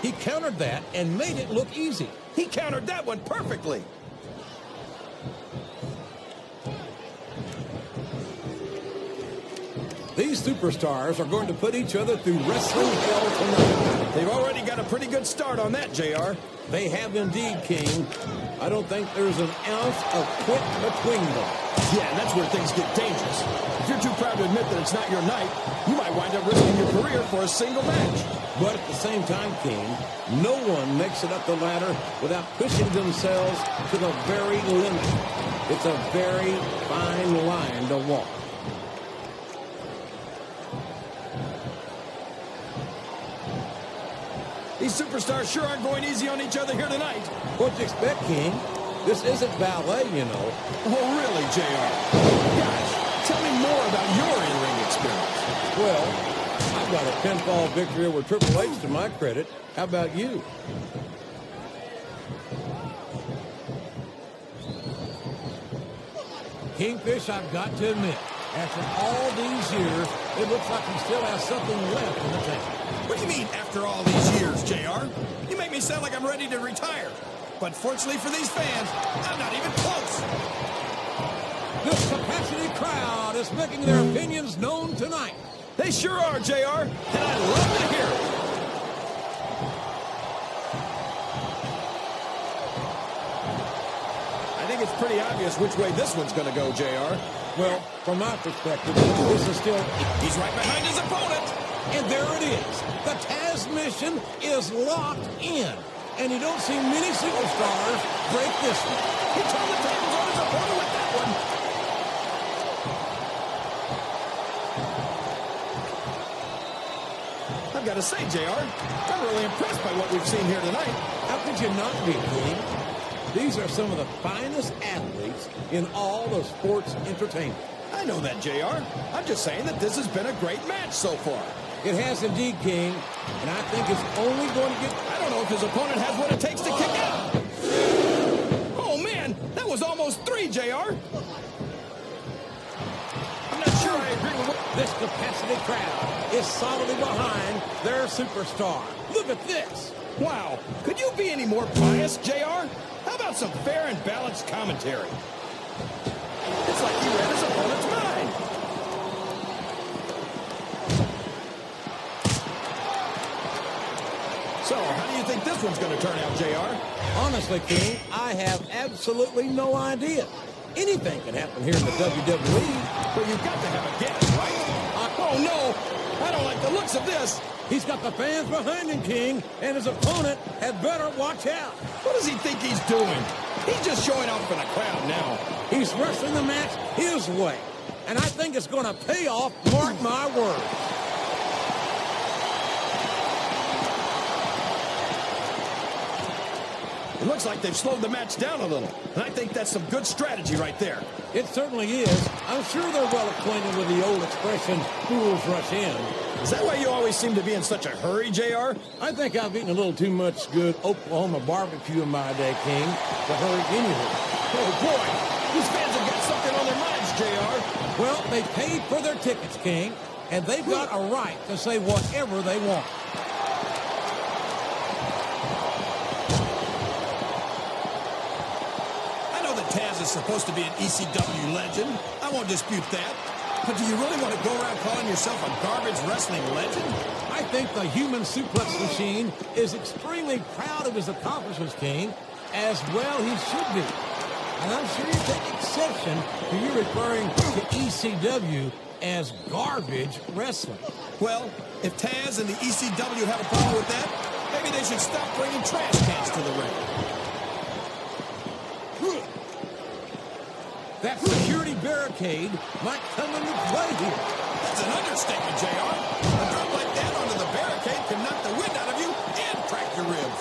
He countered that and made it look easy. He countered that one perfectly. These superstars are going to put each other through wrestling hell tonight. They've already got a pretty good start on that, JR. They have indeed, King. I don't think there's an ounce of quit between them. Yeah, and that's where things get dangerous. If you're too proud to admit that it's not your night, you might wind up risking your career for a single match. But at the same time, King, no one makes it up the ladder without pushing themselves to the very limit. It's a very fine line to walk. These superstars sure aren't going easy on each other here tonight. What'd you expect, King? This isn't ballet, you know. Oh, really, JR? Gosh, tell me more about your in-ring experience. Well, I've got a pinfall victory over Triple H to my credit. How about you? Kingfish, I've got to admit, after all these years, it looks like he still has something left in the tank. What do you mean, after all these years, JR? You make me sound like I'm ready to retire. But fortunately for these fans, I'm not even close. This capacity crowd is making their opinions known tonight. They sure are, JR, and I love to hear it. I think it's pretty obvious which way this one's going to go, JR. Well, from my perspective, this is still... He's right behind his opponent. And there it is. The Tazz mission is locked in. And you don't see many superstars break this one. He turned the tables on his opponent with that one. I've got to say, JR, I'm really impressed by what we've seen here tonight. How could you not be, King? These are some of the finest athletes in all of sports entertainment. I know that, JR. I'm just saying that this has been a great match so far. It has indeed, King, and I think it's only going to get... I don't know if his opponent has what it takes to kick out. Oh, man, that was almost 3, JR. I'm not sure I agree with what... This capacity crowd is solidly behind their superstar. Look at this. Wow, could you be any more biased, JR? How about some fair and balanced commentary? It's like he read his opponent's mind. So, how do you think this one's going to turn out, JR? Honestly, King, I have absolutely no idea. Anything can happen here in the WWE. But you've got to have a guess, right? Oh, no! I don't like the looks of this. He's got the fans behind him, King, and his opponent had better watch out. What does he think he's doing? He's just showing off for the crowd now. He's wrestling the match his way, and I think it's going to pay off, mark my words. It looks like they've slowed the match down a little, and I think that's some good strategy right there. It certainly is. I'm sure they're well acquainted with the old expression, fools rush in. Is that why you always seem to be in such a hurry, JR? I think I've eaten a little too much good Oklahoma barbecue in my day, King, to hurry anywhere. Oh, boy. These fans have got something on their minds, JR. Well, they paid for their tickets, King, and they've got a right to say whatever they want. I know that Tazz is supposed to be an ECW legend. I won't dispute that. But do you really want to go around calling yourself a garbage wrestling legend? I think the human suplex machine is extremely proud of his accomplishments, King, as well he should be. And I'm sure you take exception to you referring to ECW as garbage wrestling. Well, if Tazz and the ECW have a problem with that, maybe they should stop bringing trash cans to the ring. That security barricade might come into play here. That's an understatement, JR. A drop like that onto the barricade can knock the wind out of you and crack your ribs.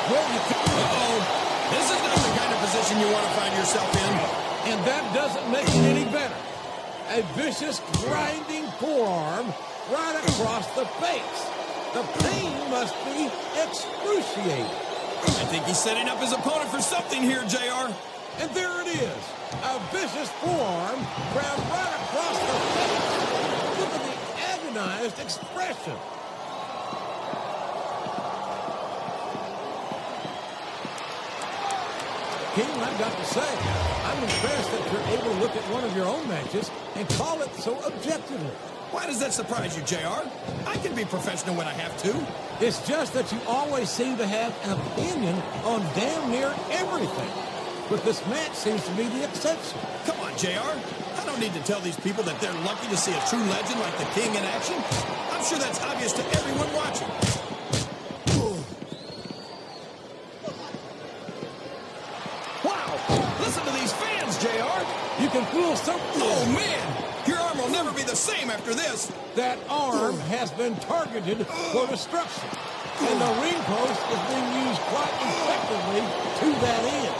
Well, you can't... Uh-oh. This is not the kind of position you want to find yourself in. And that doesn't make it any better. A vicious, grinding forearm right across the face. The pain must be excruciating. I think he's setting up his opponent for something here, JR. And there it is. A vicious forearm grabbed right across the face. Look at the organized expression. King, I've got to say, I'm impressed that you're able to look at one of your own matches and call it so objectively. Why does that surprise you, JR? I can be professional when I have to. It's just that you always seem to have an opinion on damn near everything. But this match seems to be the exception. Come on, JR. I don't need to tell these people that they're lucky to see a true legend like the King in action. I'm sure that's obvious to everyone watching. Wow! Listen to these fans, JR. You can fool some... Oh, man! Your arm will never be the same after this. That arm has been targeted for destruction. And the ring post is being used quite effectively to that end.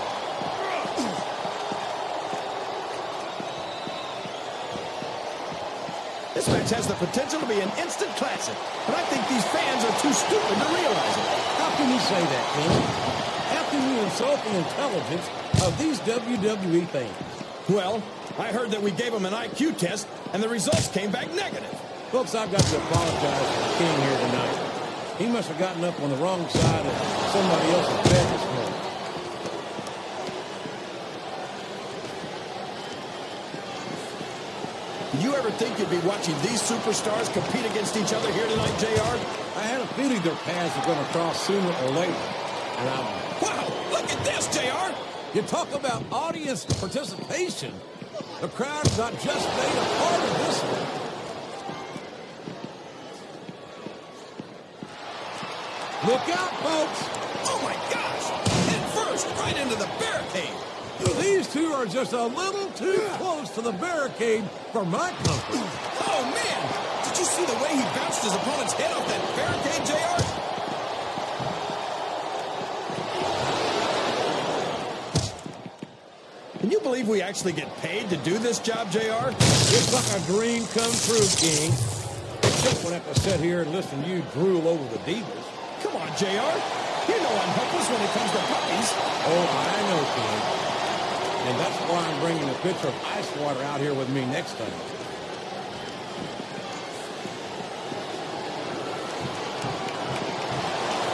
This match has the potential to be an instant classic, but I think these fans are too stupid to realize it. How can you say that, King? How can you insult the intelligence of these WWE fans? Well, I heard that we gave them an IQ test, and the results came back negative. Folks, I've got to apologize to the King here tonight. He must have gotten up on the wrong side of somebody else's bed this morning. Did you ever think you'd be watching these superstars compete against each other here tonight, JR? I had a feeling their paths were going to cross sooner or later. And Wow! Look at this, JR! You talk about audience participation. The crowd not just made a part of this one. Look out, folks! Oh my gosh! Head first, right into the barricade! These two are just a little too close to the barricade for my comfort. Oh man! Did you see the way he bounced his opponent's head off that barricade, JR? Can you believe we actually get paid to do this job, JR? It's like a dream come true, King. Except when I have to sit here and listen to you drool over the divas. Come on, JR. You know I'm helpless when it comes to puppies. Oh, I know, King. And that's why I'm bringing a pitcher of ice water out here with me next time.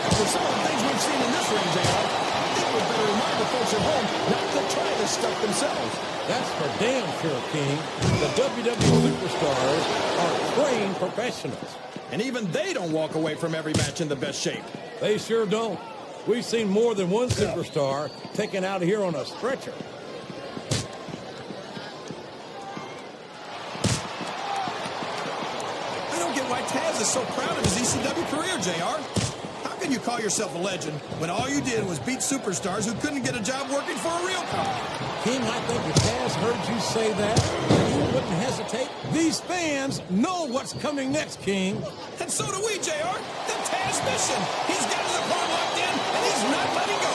After some of the things we've seen in this ring, JR, I think we'd better remind the folks at home not to try this stuff themselves. That's for damn sure, King. The WWE superstars are trained professionals. And even they don't walk away from every match in the best shape. They sure don't. We've seen more than one superstar taken out of here on a stretcher. I don't get why Tazz is so proud of his ECW career, JR. How can you call yourself a legend when all you did was beat superstars who couldn't get a job working for a real company? King, I think if Tazz heard you say that, he wouldn't hesitate. These fans know what's coming next, King. And so do we, JR. The Tazz mission. He's got his opponent locked in, and he's not letting go.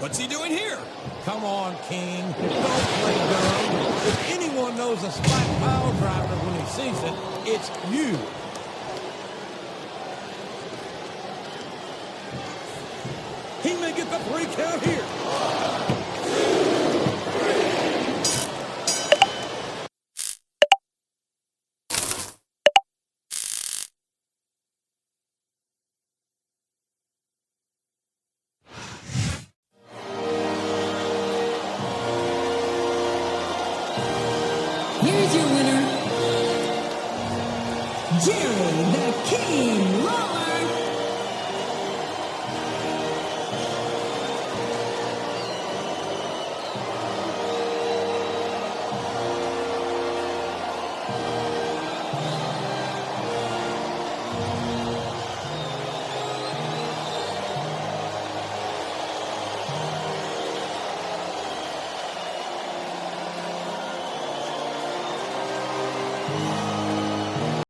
What's he doing here? Come on, King. Don't play dumb. If anyone knows a spike pile driver when he sees it, it's you. He may get the 3 count here. Here's your winner, Jerry the King Lawler.